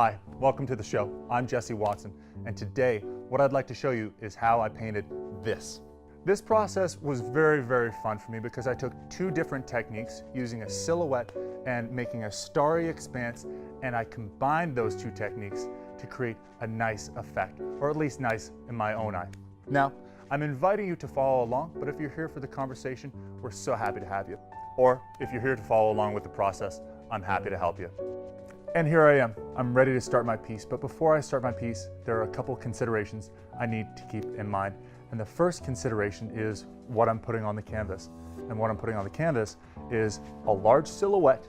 Hi, welcome to the show. I'm Jesse Watson, and today what I'd like to show you is how I painted this. This process was very fun for me because I took two different techniques using a silhouette and making a starry expanse, and I combined those two techniques to create a nice effect, or at least nice in my own eye. Now, I'm inviting you to follow along, but if you're here for the conversation, we're so happy to have you. Or if you're here to follow along with the process, I'm happy to help you. And here I am. I'm ready to start my piece, but before I start my piece, there are a couple considerations I need to keep in mind. And the first consideration is what I'm putting on the canvas. And what I'm putting on the canvas is a large silhouette,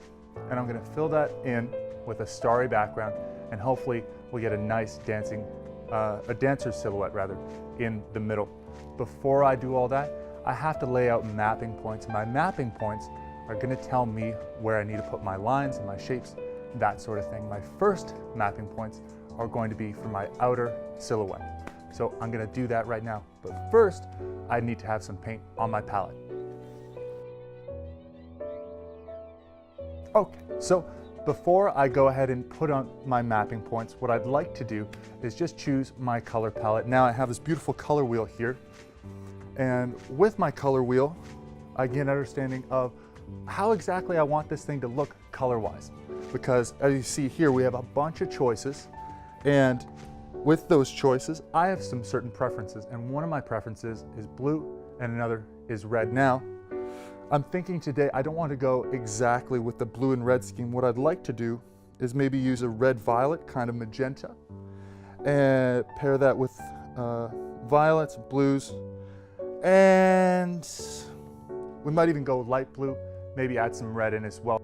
and I'm gonna fill that in with a starry background, and hopefully we'll get a nice a dancer's silhouette rather, in the middle. Before I do all that, I have to lay out mapping points. My mapping points are gonna tell me where I need to put my lines and my shapes, that sort of thing. My first mapping points are going to be for my outer silhouette. So I'm gonna do that right now. But first, I need to have some paint on my palette. Okay, so before I go ahead and put on my mapping points, what I'd like to do is just choose my color palette. Now I have this beautiful color wheel here. And with my color wheel, I get an understanding of how exactly I want this thing to look color-wise. Because as you see here, we have a bunch of choices, and with those choices, I have some certain preferences, and one of my preferences is blue and another is red. Now, I'm thinking today I don't want to go exactly with the blue and red scheme. What I'd like to do is maybe use a red-violet kind of magenta and pair that with violets, blues, and we might even go light blue, maybe add some red in as well.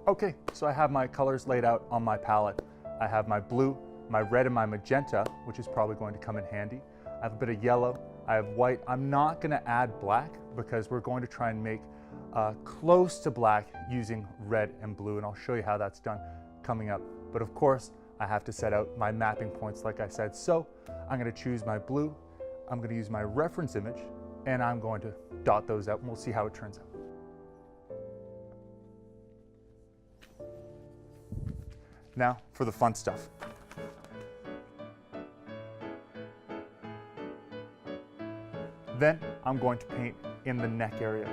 Okay, so I have my colors laid out on my palette. I have my blue, my red, and my magenta, which is probably going to come in handy. I have a bit of yellow, I have white. I'm not gonna add black because we're going to try and make close to black using red and blue, and I'll show you how that's done coming up. But of course, I have to set out my mapping points like I said. So I'm gonna choose my blue, I'm gonna use my reference image, and I'm going to dot those out, and we'll see how it turns out. Now for the fun stuff. Then I'm going to paint in the neck area.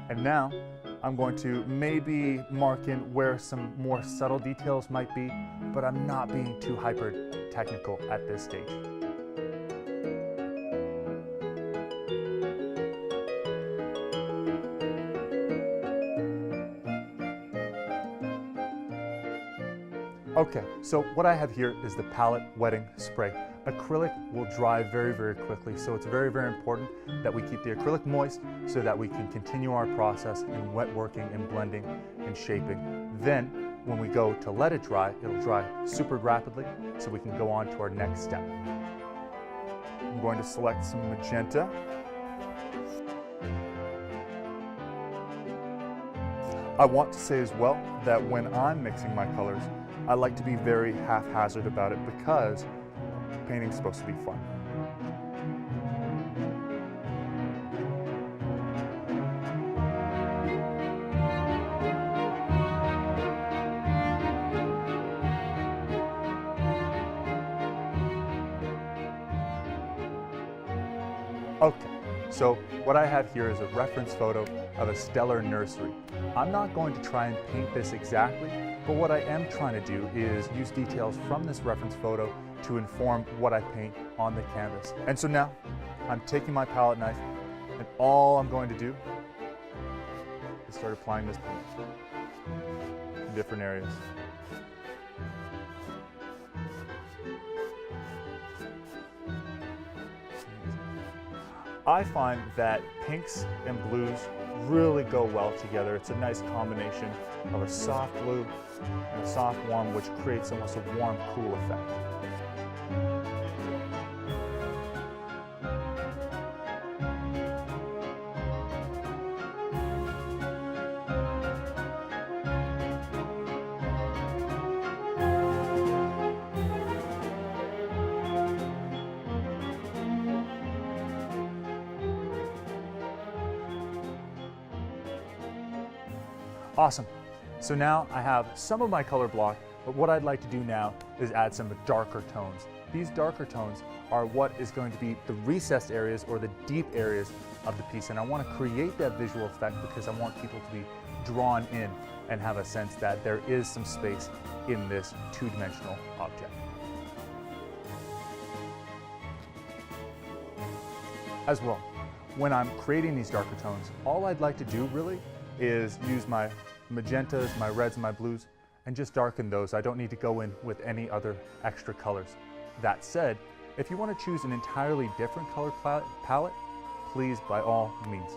And now I'm going to maybe mark in where some more subtle details might be, but I'm not being too hyper technical at this stage. Okay, so what I have here is the palette wetting spray. Acrylic will dry very quickly, so it's very important that we keep the acrylic moist so that we can continue our process in wet working and blending and shaping. Then, when we go to let it dry, it'll dry super rapidly, so we can go on to our next step. I'm going to select some magenta. I want to say as well that when I'm mixing my colors, I like to be very haphazard about it because painting's supposed to be fun. Okay, so what I have here is a reference photo of a stellar nursery. I'm not going to try and paint this exactly, but what I am trying to do is use details from this reference photo to inform what I paint on the canvas. And so now, I'm taking my palette knife, and all I'm going to do is start applying this paint in different areas. I find that pinks and blues really go well together. It's a nice combination of a soft blue and a soft warm, which creates almost a warm, cool effect. Awesome. So now I have some of my color blocked, but what I'd like to do now is add some darker tones. These darker tones are what is going to be the recessed areas or the deep areas of the piece, and I want to create that visual effect because I want people to be drawn in and have a sense that there is some space in this two-dimensional object. As well, when I'm creating these darker tones, all I'd like to do really is use my magentas, my reds, and my blues, and just darken those. I don't need to go in with any other extra colors. That said, if you want to choose an entirely different color palette, please, by all means.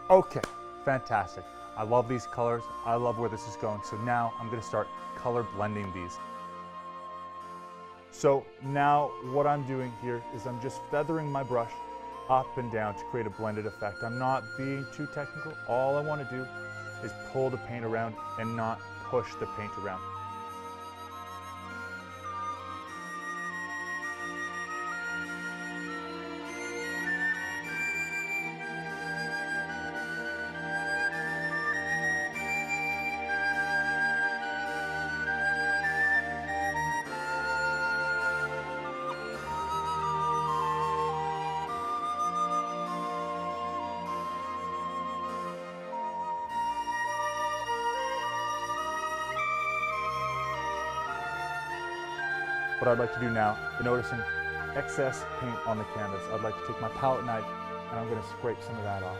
Okay, fantastic. I love these colors. I love where this is going. So now I'm going to start color blending these. So now what I'm doing here is I'm just feathering my brush up and down to create a blended effect. I'm not being too technical. All I want to do is pull the paint around and not push the paint around. What I'd like to do now, noticing excess paint on the canvas, I'd like to take my palette knife and I'm going to scrape some of that off.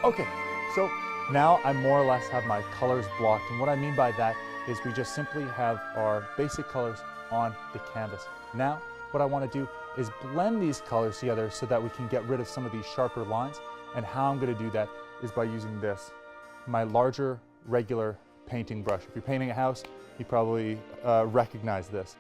Okay, so now I more or less have my colors blocked, and what I mean by that is we just simply have our basic colors on the canvas. Now, what I want to do is blend these colors together so that we can get rid of some of these sharper lines, and how I'm going to do that is by using this, my larger regular painting brush. If you're painting a house, you probably recognize this.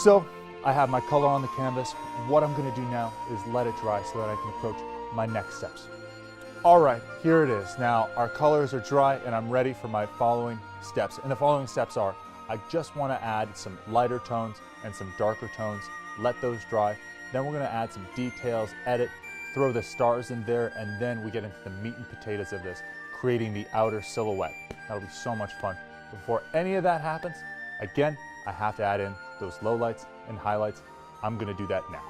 So I have my color on the canvas. What I'm going to do now is let it dry so that I can approach my next steps. All right, here it is. Now our colors are dry and I'm ready for my following steps. And the following steps are, I just want to add some lighter tones and some darker tones, let those dry. Then we're going to add some details, edit, throw the stars in there, and then we get into the meat and potatoes of this, creating the outer silhouette. That'll be so much fun. Before any of that happens, again, I have to add in those lowlights and highlights. I'm going to do that now.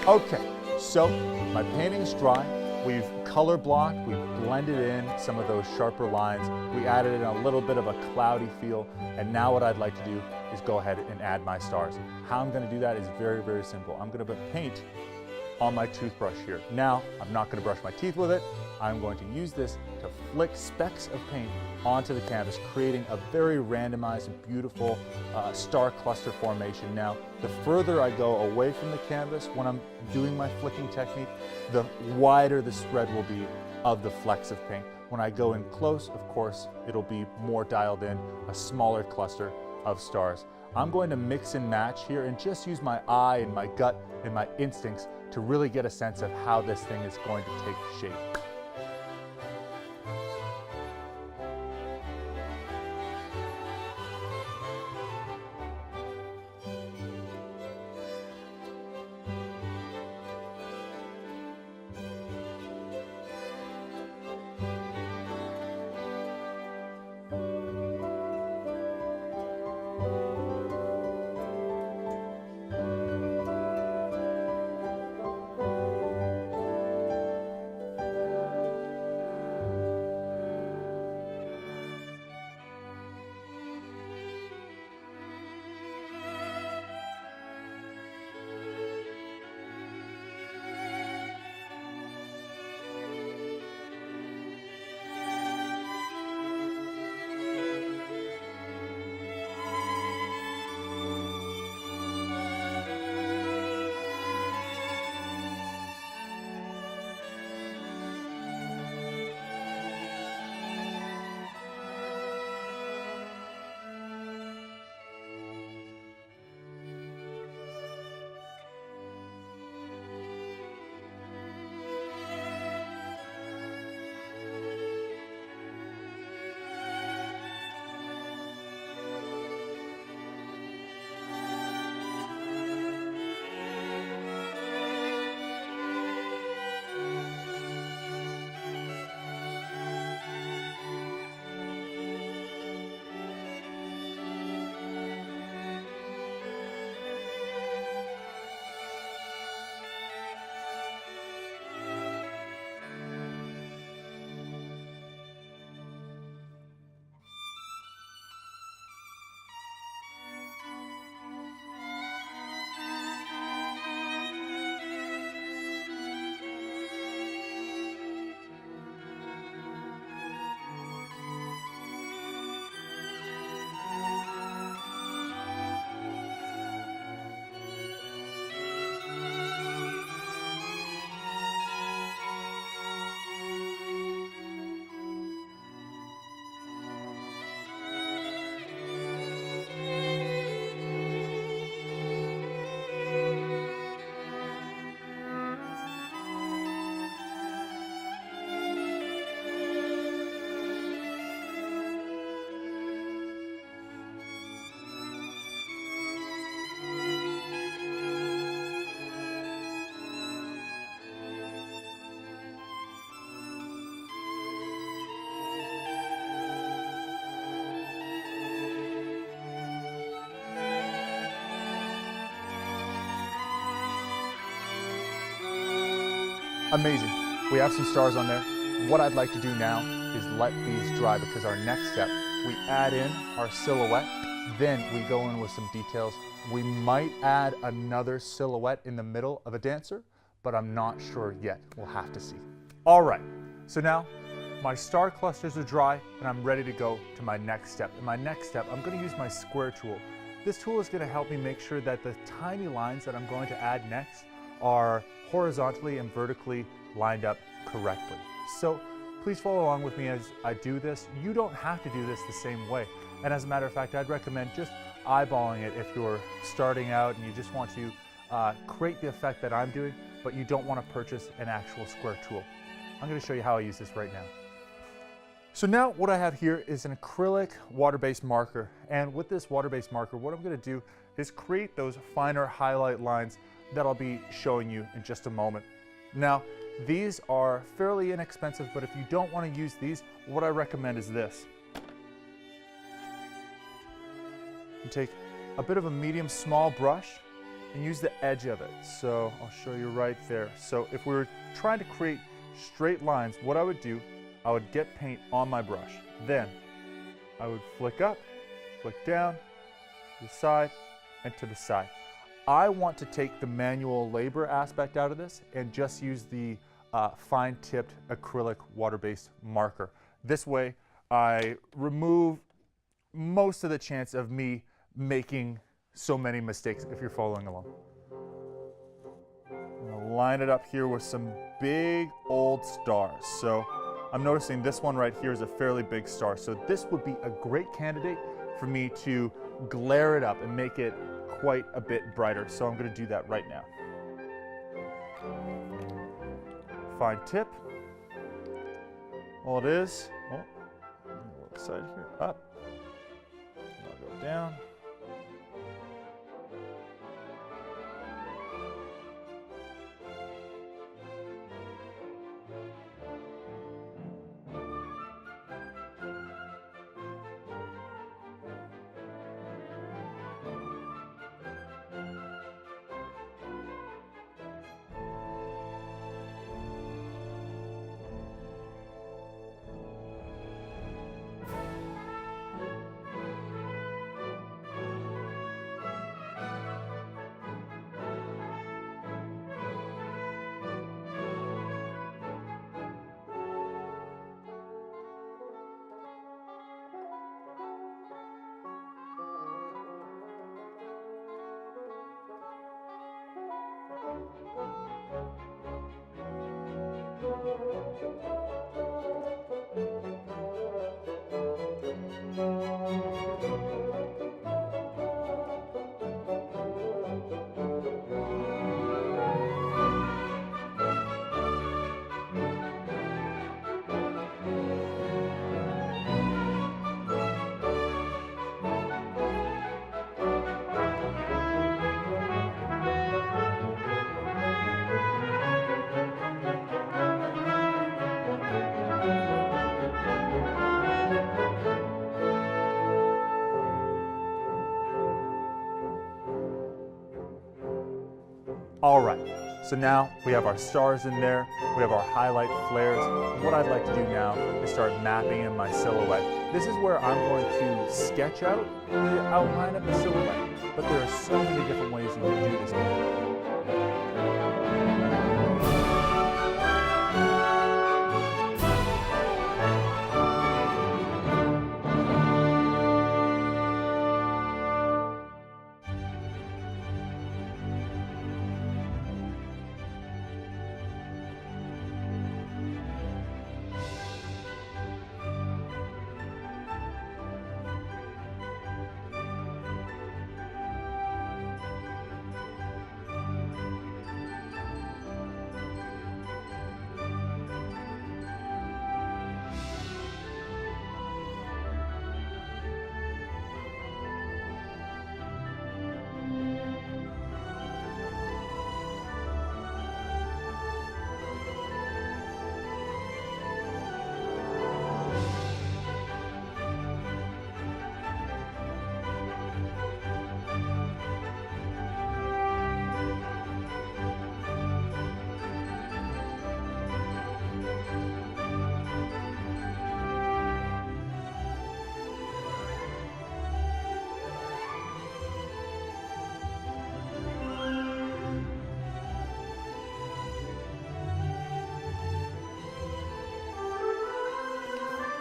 Okay, so my painting's dry. We've color blocked, we've blended in some of those sharper lines. We added in a little bit of a cloudy feel. And now what I'd like to do is go ahead and add my stars. How I'm gonna do that is very, very simple. I'm gonna put paint on my toothbrush here. Now, I'm not gonna brush my teeth with it. I'm going to use this to flick specks of paint onto the canvas, creating a very randomized and beautiful star cluster formation. Now, the further I go away from the canvas when I'm doing my flicking technique, the wider the spread will be of the flecks of paint. When I go in close, of course, it'll be more dialed in, a smaller cluster of stars. I'm going to mix and match here and just use my eye and my gut and my instincts to really get a sense of how this thing is going to take shape. Amazing. We have some stars on there. What I'd like to do now is let these dry, because our next step, we add in our silhouette, then we go in with some details. We might add another silhouette in the middle of a dancer, but I'm not sure yet. We'll have to see. All right, so now my star clusters are dry and I'm ready to go to my next step. In my next step, I'm going to use my square tool. This tool is going to help me make sure that the tiny lines that I'm going to add next are horizontally and vertically lined up correctly. So please follow along with me as I do this. You don't have to do this the same way. And as a matter of fact, I'd recommend just eyeballing it if you're starting out and you just want to create the effect that I'm doing, but you don't want to purchase an actual square tool. I'm going to show you how I use this right now. So now what I have here is an acrylic water-based marker. And with this water-based marker, what I'm going to do is create those finer highlight lines that I'll be showing you in just a moment. Now, these are fairly inexpensive, but if you don't want to use these, what I recommend is this. You take a bit of a medium small brush and use the edge of it. So I'll show you right there. So if we were trying to create straight lines, what I would do, I would get paint on my brush. Then I would flick up, flick down, to the side, and to the side. I want to take the manual labor aspect out of this and just use the fine-tipped acrylic water-based marker. This way, I remove most of the chance of me making so many mistakes if you're following along. I'm gonna line it up here with some big old stars. So I'm noticing this one right here is a fairly big star. So this would be a great candidate for me to glare it up and make it quite a bit brighter. So I'm gonna do that right now. Fine tip. All it is, work side here, up. I'll go down. All right, so now we have our stars in there, we have our highlight flares. And what I'd like to do now is start mapping in my silhouette. This is where I'm going to sketch out the outline of the silhouette, but there are so many different ways you can do this.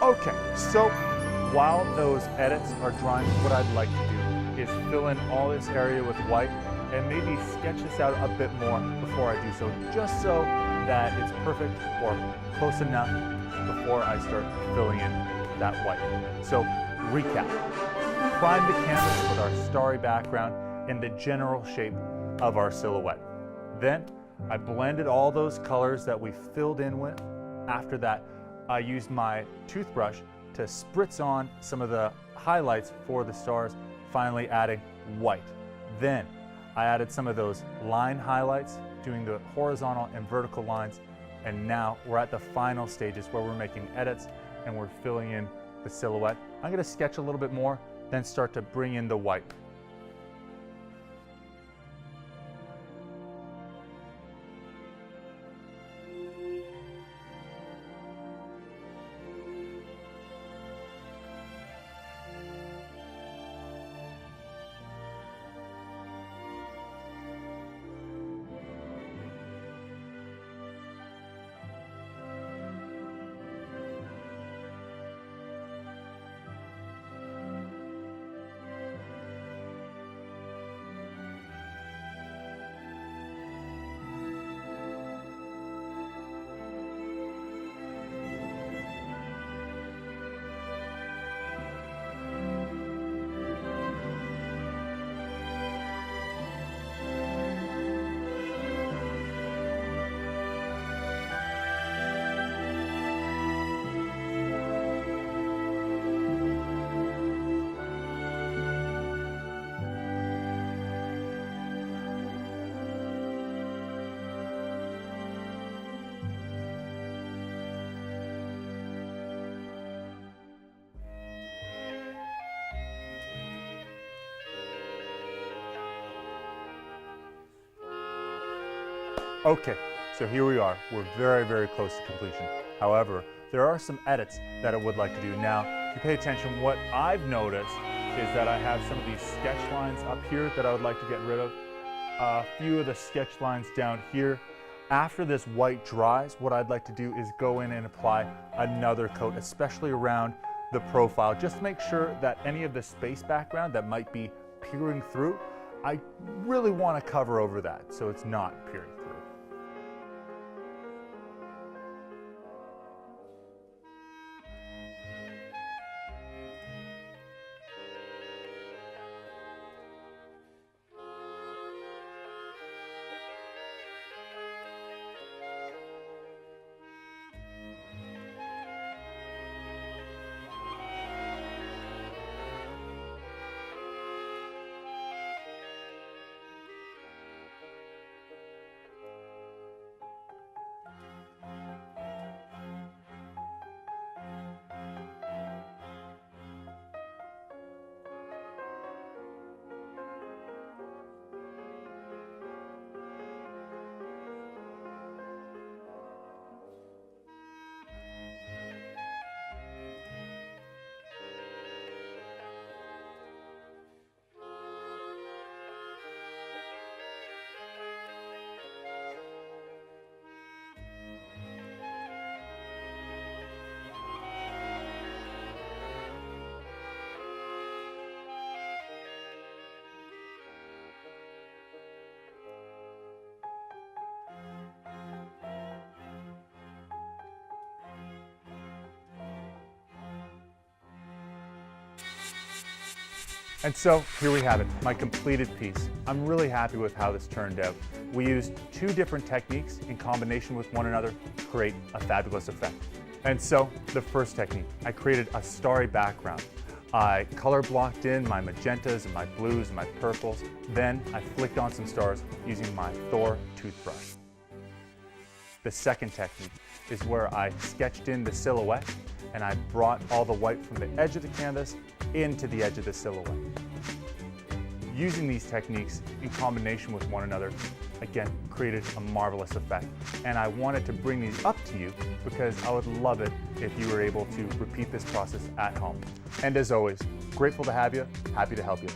Okay, so while those edits are drying, what I'd like to do is fill in all this area with white and maybe sketch this out a bit more before I do so, just so that it's perfect or close enough before I start filling in that white. So recap, prime the canvas with our starry background and the general shape of our silhouette. Then I blended all those colors that we filled in with. After that, I used my toothbrush to spritz on some of the highlights for the stars, finally adding white. Then I added some of those line highlights, doing the horizontal and vertical lines, and now we're at the final stages where we're making edits and we're filling in the silhouette. I'm going to sketch a little bit more, then start to bring in the white. Okay, so here we are. We're very, very close to completion. However, there are some edits that I would like to do. Now, if you pay attention, what I've noticed is that I have some of these sketch lines up here that I would like to get rid of. A few of the sketch lines down here. After this white dries, what I'd like to do is go in and apply another coat, especially around the profile, just to make sure that any of the space background that might be peering through, I really want to cover over that so it's not peering through. And so here we have it, my completed piece. I'm really happy with how this turned out. We used two different techniques in combination with one another to create a fabulous effect. And so the first technique, I created a starry background. I color blocked in my magentas and my blues and my purples. Then I flicked on some stars using my Thor toothbrush. The second technique is where I sketched in the silhouette and I brought all the white from the edge of the canvas into the edge of the silhouette. Using these techniques in combination with one another, again, created a marvelous effect. And I wanted to bring these up to you because I would love it if you were able to repeat this process at home. And as always, grateful to have you, happy to help you.